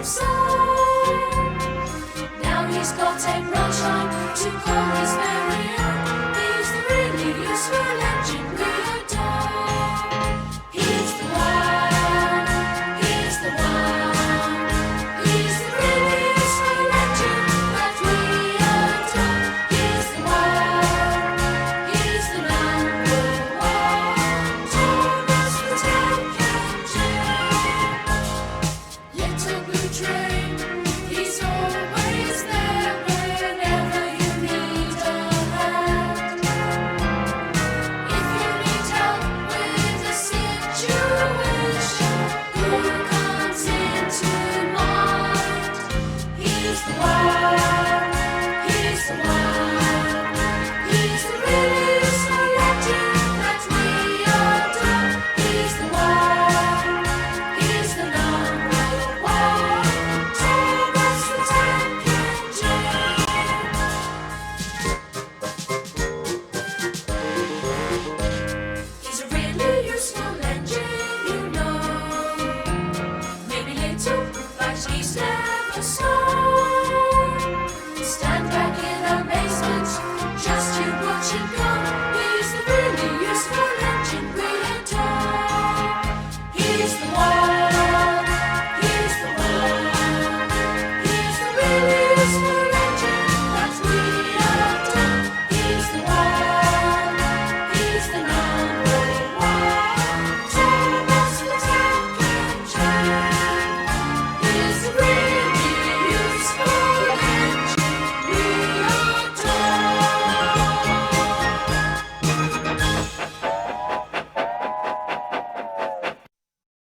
song. Now he's got a broadshine to call his very own. He's the really useful engine we adore. He's the one, he's the one. He's the really useful engine that we adore. He's the one, he's the number one. Thomas the Tank Engine. Little blue train, he's always there whenever you need a hand. If you need help with a situation, who comes into mind? He's the one, he's the one. He's the really useful engine that we adore. He's the one, he's the number one. Thomas the Tank Engine. He's a really useful engine, you know. Maybe little, but he's never slow. Stand back in amazement, just you watch him go. He's the really useful engine we adore. He's the one.